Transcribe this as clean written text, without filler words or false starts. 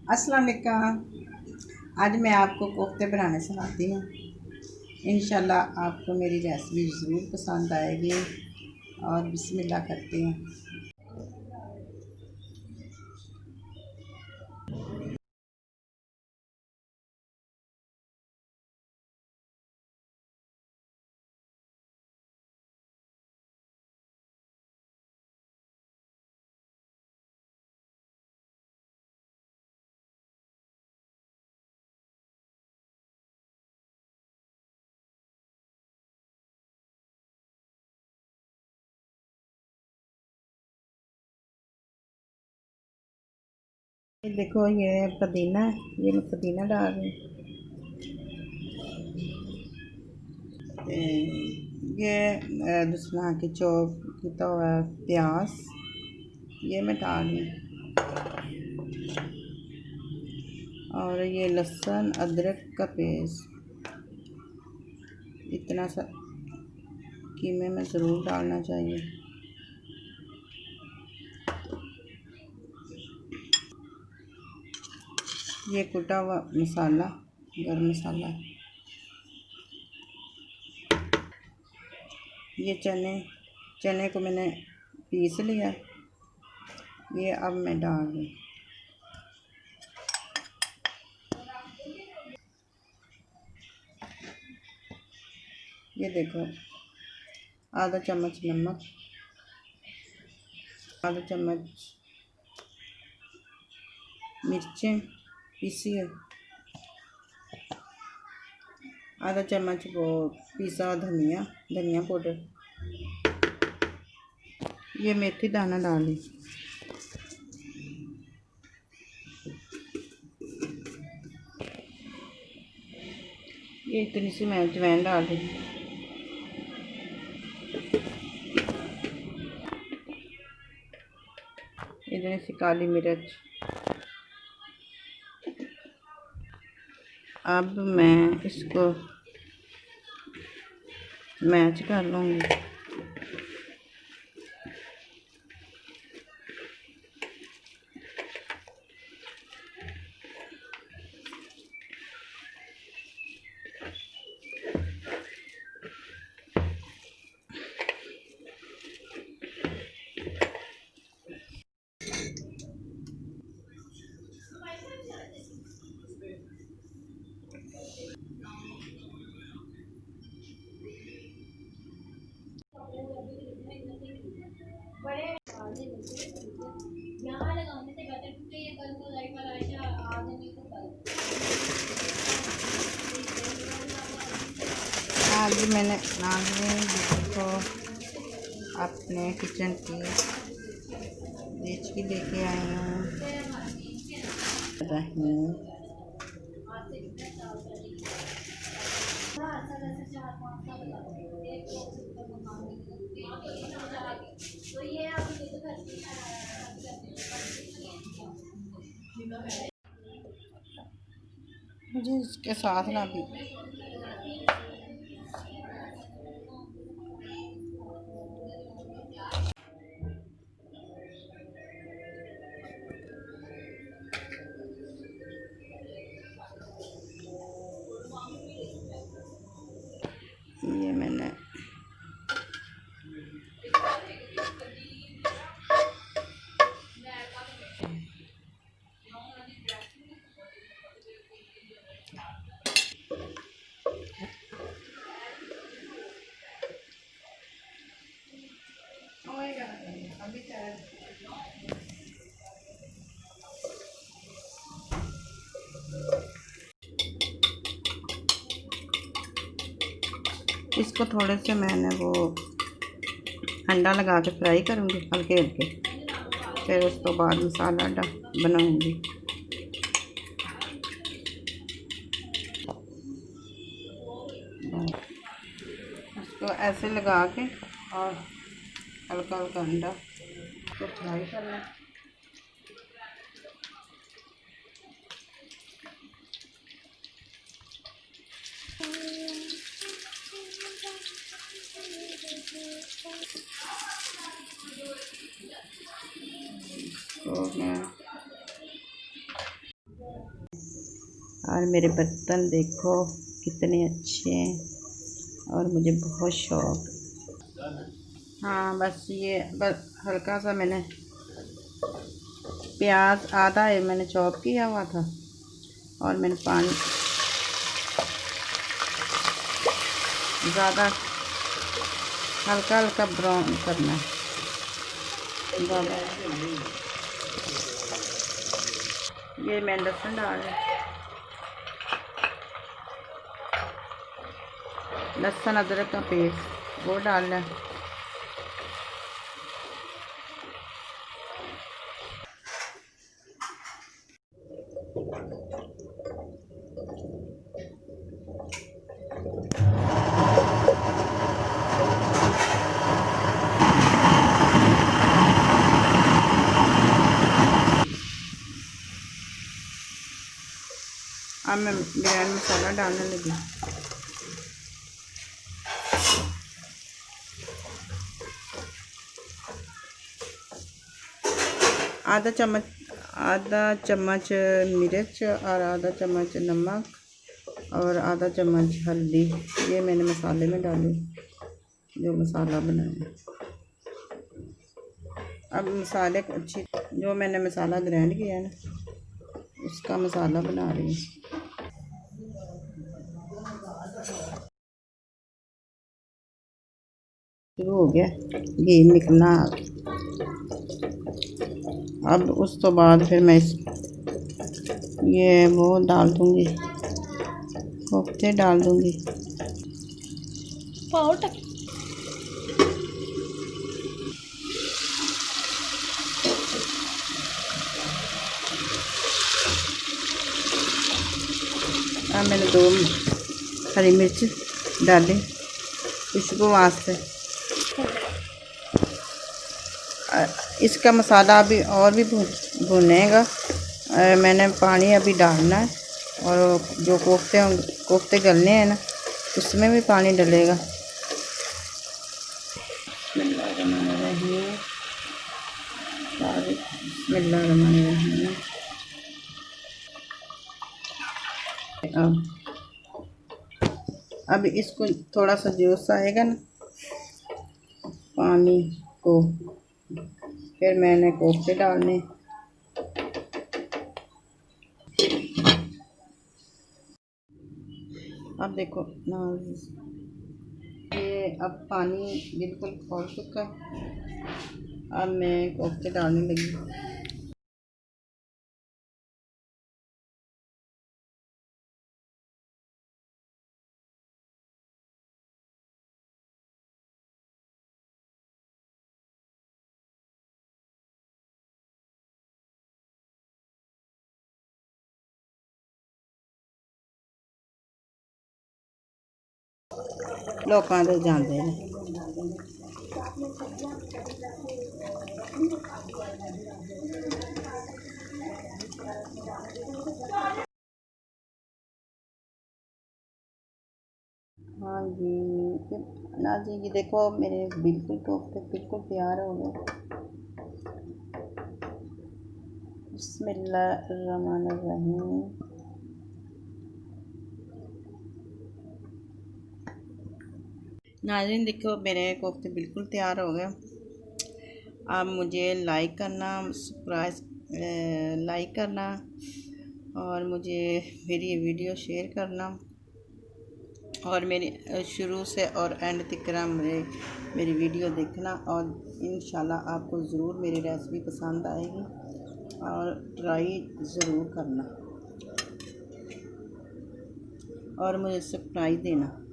अस्सलाम वालेकुम। आज मैं आपको कोफ्ते बनाने सिखाती हूँ। इंशाल्लाह आपको मेरी रेसिपी ज़रूर पसंद आएगी। और बिस्मिल्लाह करते हैं। ये देखो, ये पुदीना है। ये मैं पुदीना डाल रही हूँ। ये दूसरा की चॉप किया हुआ प्याज ये मैं डाल रही हूँ। और ये लहसुन अदरक का पेस्ट इतना सा कीमे में ज़रूर डालना चाहिए। ये कुटा हुआ मसाला, गरम मसाला। ये चने को मैंने पीस लिया। ये अब मैं डाल दूँ। ये देखो, आधा चम्मच नमक, आधा चम्मच मिर्चें पीसी है, आधा चम्मच वो पिसा धनिया पाउडर। ये मेथी दाना डाली। ये इतनी सी मैं अजवाइन डाल दी। इतनी सी काली मिर्च। अब मैं इसको मैच कर लूँगी। आज मैंने को अपने किचन की डेचकी लेके आई हूँ। मुझे इसके साथ ना भी ये मैंने इसको थोड़े से मैंने वो अंडा लगा के फ्राई करूँगी हल्के हल्के। फिर उसके बाद मसाला बनाऊँगी। इसको ऐसे लगा के और हल्का हल्का अंडा को फ्राई करना। तो मैं और मेरे बर्तन देखो कितने अच्छे हैं और मुझे बहुत शौक। हाँ बस ये बस हल्का सा मैंने प्याज आधा है मैंने चॉप किया हुआ था और मैंने पानी ज़्यादा हल्का हल्का ब्राउन करना है ज़्यादा। ये मैंने लहसुन डाल है, लहसुन अदरक का पेस्ट वो डालना है। अब मैं बिरयानी मसाला डालने लगी। आधा चम्मच मिर्च और आधा चम्मच नमक और आधा चम्मच हल्दी, ये मैंने मसाले में डाली जो मसाला बनाया। अब मसाले अच्छी जो मैंने मसाला ग्राइंड किया है ना उसका मसाला बना रही हूँ। शुरू हो गया घी निकलना। अब उस तो बाद फिर मैं ये वो डाल दूँगी, कोफ्ते डाल दूँगी। अब मैंने 2 हरी मिर्च डाली खुशबू वास्ते। इसका मसाला अभी और भी भुनेगा। मैंने पानी अभी डालना है और जो कोफ्ते गलने हैं ना उसमें भी पानी डलेगा। बिस्मिल्लाहिर्रहमानिर्रहीम। अब इसको थोड़ा सा जोश आएगा ना पानी को, फिर मैंने कोफ्ते डालने। अब देखो ना ये अब पानी बिल्कुल खोल चुका है। अब मैं कोफ्ते डालने लगी। लोकां दे जांदे ने। हाँ जी ना जी, ये देखो मेरे बिल्कुल कोफ्ते बिल्कुल तैयार हो गए। बिस्मिल्लाहिर्रहमानिर्रहीम। नाज़रीन देखो मेरे कोफ्ते बिल्कुल तैयार हो गए। आप मुझे लाइक करना, लाइक करना और मुझे मेरी वीडियो शेयर करना और मेरी शुरू से और एंड तक मेरी वीडियो देखना और इंशाल्लाह आपको ज़रूर मेरी रेसिपी पसंद आएगी और ट्राई ज़रूर करना और मुझे सब्सक्राइब देना।